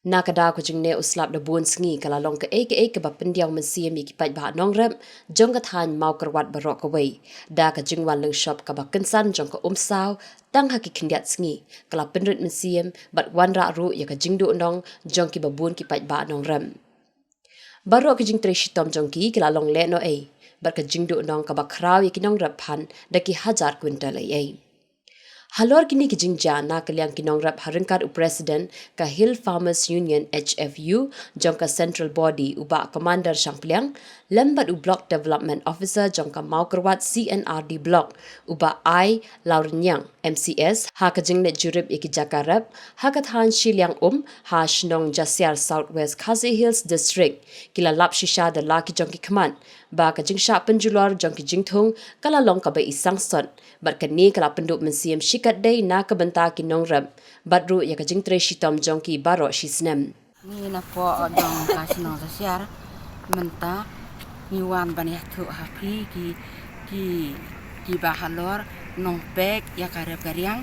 Nakada ko jing ne uslap da buon sngi kala long ke ba pendiaw men siam ki pai ba nong rem jong ka than mau karwat barok away da ka jing wan leng shop ka ba kensan jong ka saw tang ha ki kindiat sngi kala penrit men siam bat wan ra ru ya ka jing du nong jong ki ba buon ki pai ba nong rem barok ka jing tre shitom jong ki kala long le no bat ka jing du nong ka ba kraw ya ki nong rap phan da ki 1000 kwintal Halor kini kijing jana kaliang kinong rap haringkat President ka Hill Farmers Union HFU jongka Central Body uba Commander Shampliang lembat u Block Development Officer jongka Maukerwat CNRD Block uba I Laurinyang MCS ha kajing net jurib iki Jakarap ha kathan Shiliang ha shnong Jasiar Southwest Khasi Hills District kila lap shisha da laki jongki kaman ba kajing sha penjulor jongki jingthung kala long ka ba isang son bat kani kala penduk mensiam shikat day na kabenta ki nongrab badru ya kajing tre shitom jongki baro shisnem ni na po dong kasino sa siar menta ni wan ban ya tu happy ki bahalor nong pek ya karep karyang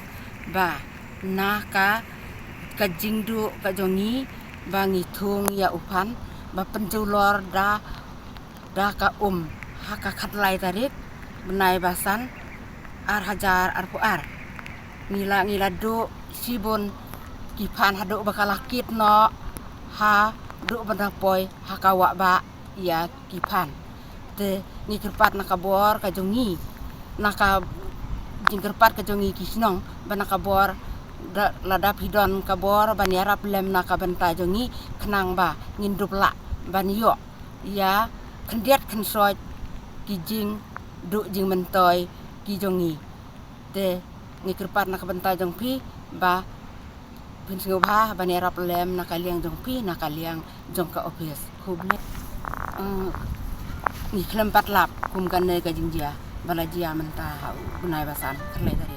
ba na ka jingdu ka jongi ba ngitung ya upan ba penjulor da ka haka khatlai tarik benai basan ar hajar ar puar ngila do sibon kipan hado bakalakit no ha do bandang poi hakawa ba ya kipan te ni kerpat nakabor ka jongi naka jingkerpat ka jongi kisnong banakabor ladap hidon kabor baniarap lem nakabenta jongi kenang ba ngindup la banyo ya kendiat kensoy kijing du jing mentoy ki jongi te ni kerpat nakabenta jong pi ba pinsing ba baniarap lem nakaliang jong pi nakaliang jong ka office kuble ni kelempat lap kum kan ne ka jingjia balajia menta bunai basan khlai tari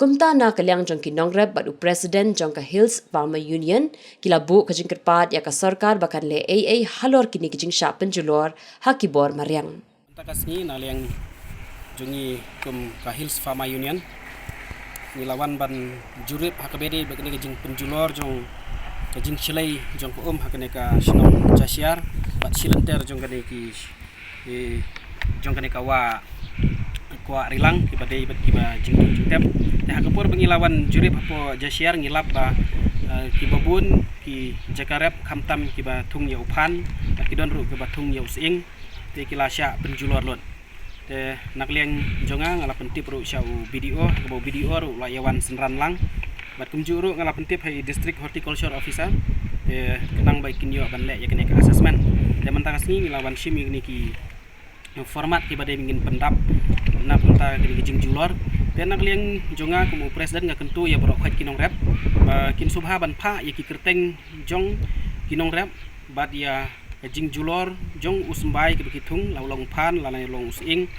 kumta na kaliang jongki nongrab badu President jongka Hills Farmer Union kila bu kajing kerpat ya ka sarkar bakan le halor kini kajing sha penjulor hakibor mariang takasni na liang jungi kum ka Hills Farmer Union nilawan ban jurip hakabede bakne kajing penjulor jong kajing chilai jong ko hakane ka shnong jasiar bat silenter jong kane ki jong kane ka wa rilang kibade kiba jingtung jingtep te hakapur bengilawan jurip apo jasiar ngilap ba kibabun ki jakarep khamtam kiba thung ya uphan kidon ru kiba thung ya using te kilasya penjulor lot te nakliang jonga ngala pentip ru syau video kabo video ru layawan senran lang bat kumjuru ngala pentip hai district horticulture officer te kenang baik kinyo banle ya kene ka assessment te mentangasni ngilawan shimi niki format kibade mingin pendap na punta gijing julor dan nakliang jonga kumu presiden nga kentu ya borok kinong rap kin subha ban pha ya ki kerteng jong kinong rap bad ya jing julor jong usmbai ki bekitung laulong phan lalai long using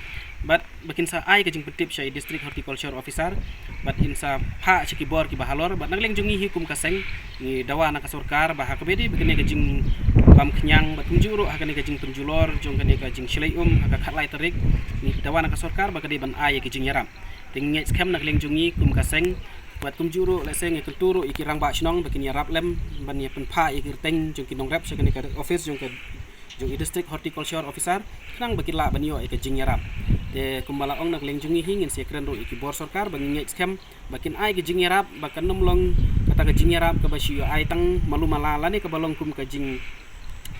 bad bakin sa ai kajing petip syai district horticulture officer bad insa pha chiki bor ki bahalor bad nakliang jongi hikum kaseng ni dawa na kasorkar bah kabedi bekene kajing bam kenyang bat kunjuru hakane kajing penjulor jong kane kajing silai haka khatlai tarik ni dawana ka sarkar bakade ban ay kajing yaram tingnya skam nak leng jungi kum kaseng buat kunjuru leseng ke turu ikirang ba shnong bakin yarap lem ban ya penpa ikirteng jong kinong rap sakane ka office jong district horticulture officer nang bakin la ban yo kajing yaram de kumbala ong nak leng jungi hingin sekren ro ikibor sarkar bangnya skam bakin ay kajing yarap bakan nomlong kata kajing yarap ka basyu ay tang malumala lani ka balong kum kajing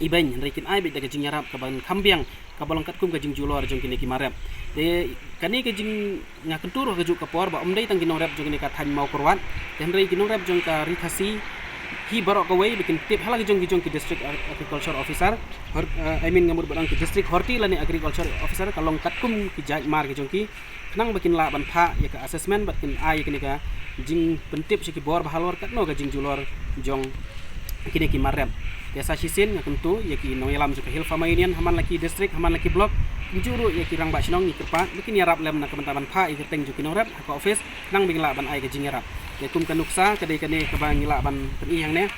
ibain rekin ai beda kajing yarap kaban kambiang kabalong katkum kajing julor jong kini kimarap de kani kajing ngakentur kaju kapor ba omdai tang kinong rap jong kini kathan mau korwan dan rei kinong rap jong ka rithasi hi barok kawai bikin tip halagi jong ki district agriculture officer ngamur barang ki district horti lani agriculture officer kalong katkum ki jaj mar ki jong ki nang bakin la ban pha ya ka assessment bakin ai kini ka jing pentip siki bor bahalor katno kajing julor jong kini kimarap biasa sisin nga tentu yaki noyelam juga Hill Farmer Union haman laki district haman laki blok njuru yaki rang ba sinong ni kerpa bikin yarap lem na kebantaban pha iketeng juki norap ka office nang bingla ban ai ke jingarap ya kum kanuksa kadai kane ka bangila ban peni hang ne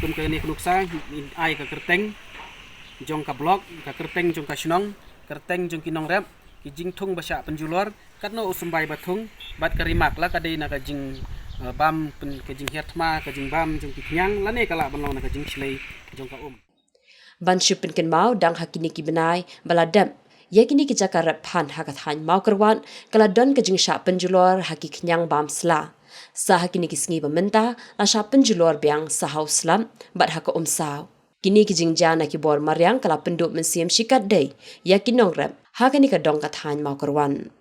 kum kane kanuksa ai ka kerteng jong ka blok ka kerteng jong ka sinong kerteng jong kinong rap ki jingthung basya penjulor katno usumbai bathung bat karimak la kadai na ka jing bam pen ke jing hiatma ke jing bam jong pinyang lane kala banlong na ke jing chlei jong ka Ban shupin ken mau dang hakini ki benai baladam yakini ki jakarap phan hakat han mau kerwan kala don ke jing sha penjulor haki kenyang bam sla sa hakini ki sngi bamenta la sha penjulor biang sa haus slam bat haka saw kini ki jing jana ki bor maryang kala penduk mensiam shikat dei yakinong rap hakini ka dong kat han mau kerwan